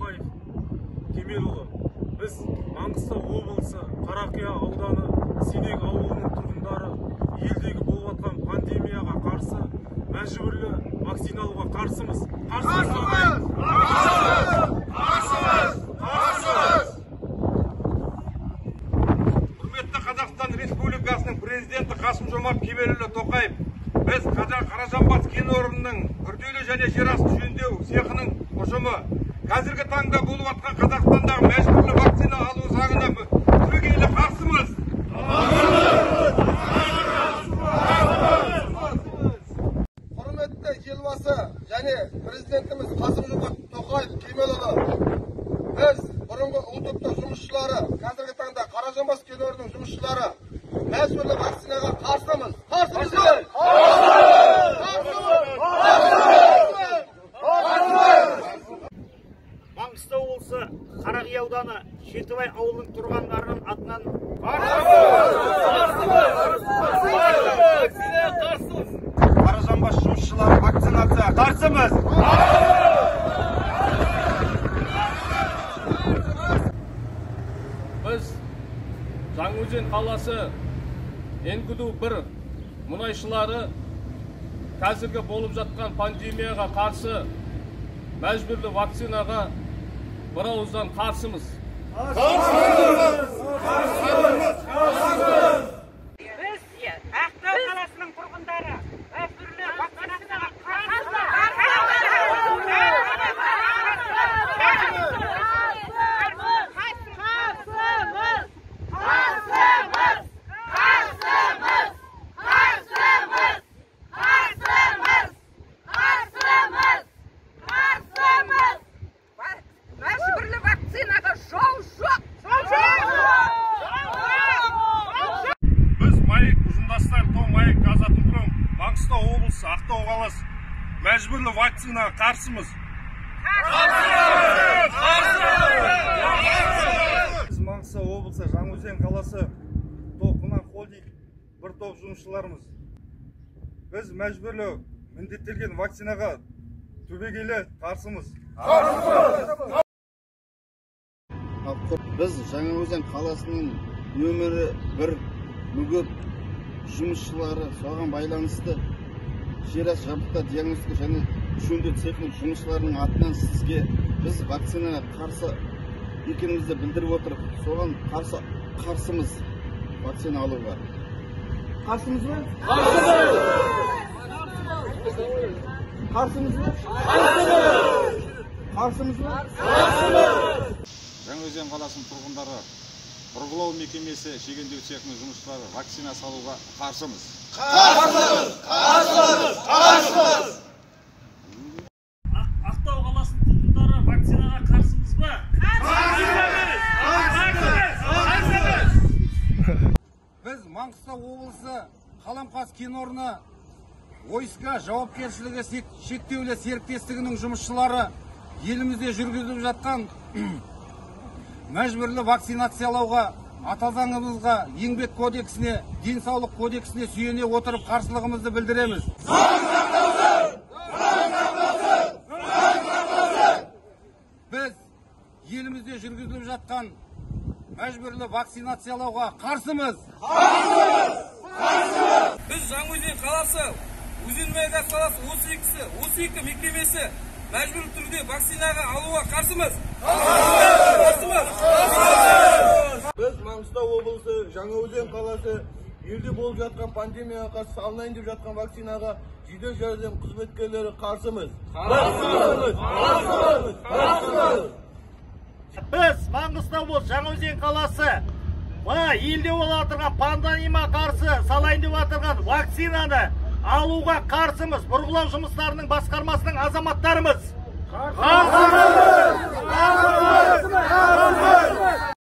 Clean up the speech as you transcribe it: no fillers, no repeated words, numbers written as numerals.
жетібай Кемелұлы. Біз Маңғыстау облысы Қарақия ауданы Синек ауылының тұрғындары елдегі болып жатқан пандемияға қарсы мәжбүрлі вакциналауға қарсымыз. Құрметті Қазақстан Республикасының президенті Қасым-Жомарт Кемелұлы Тоқаев, біз Қаражанбас кен орнының күрделі және жерасты жөндеу цехының ұжымы қазіргі таңда болып жатқан Қазақстандағы мәжбүрлі вакцина алу заңына түбегейлі қарсымыз. Құрметті елбасы және президентіміз Қасым-Жомарт Тоқаев Кемелұлы, біз бұрынғы ұлттық жұмысшылары, қазіргі таңда Қаражанбас кен орнының жұмысшылары мәжбүрлі вакцинаға қарсымыз. Маңғыстау облысы Қарақия ауданы Жетібай ауылының тұрғындарының атынан Қаражанбас жұмысшылары вакцинацияға қарсымыз. Біз Жаңаөзен қаласы Енгуду 1 мұнайшылары қазіргі болып жатқан пандемияға қарсы мәжбүрлі вакцинаға бір ауыздан қарсымыз. Біз Ақтау қаласының тұрғындары мәжбүрлі вакцинацияға Маңғыстау облысы Ақтау қаласы мәжбүрлі вакцинаға қарсымыз. Біз Маңғыстау облысы Жаңаөзен қаласы Тоқынан холдинг бір топ жұмысшыларымыз. Біз мәжбүрлі міндеттелген вакцинаға түбегейлі қарсымыз. Біз Жаңаөзен қаласының нөмірі 1 мүгіп жұмысшылары соған байланысты жерасты жабдықтар диагностика және жөндеу цехының жұмысшыларының атынан сізге біз вакцинаға қарсы екенімізді білдіріп отырып, соған қарсымыз вакцина алуға. Қарсымыз ба? Қарсымыз ба? Қарсымыз ба? Жаңаөзен қаласының тұрғындары бұрғылау мекемесі шегендеу цехының жұмысшылары вакцина салуға қарсымыз. Ақтау қаласының тұрғындары вакцинаға қарсымыз ба? Біз Маңғыстау облысы Қаламқас кен орны Ойска жауапкершілігі шектеулі серіктестігінің жұмысшылары елімізде жүргізіліп жатқан мәжбүрлі вакцинациялауға ата заңымызға, еңбек кодексіне, денсаулық кодексіне сүйене отырып қарсылығымызды білдіреміз. Біз елімізде жүргізіліп жатқан мәжбүрлі вакцинациялауға қарсымыз. Біз Жаңаөзен қаласы, Өзен-Майгаз қаласы 32 мекемесі мәжбүрлі түрде вакцинаға алуға қарсымыз. Біз Маңғыстау облысы Жаңаөзен қаласы елде болып жатқан пандемияға қарсы салынайын деп жатқан вакцинаға жедел жәрдем қызметкерлері қарсымыз. Біз Маңғыстау облысы Жаңаөзен қаласы елде болып жатқан пандемияға қарсы салайын деп жатқан вакцинаны алуға қарсымыз. Бұрғылау жұмыстарының басқармасының азаматтарымыз.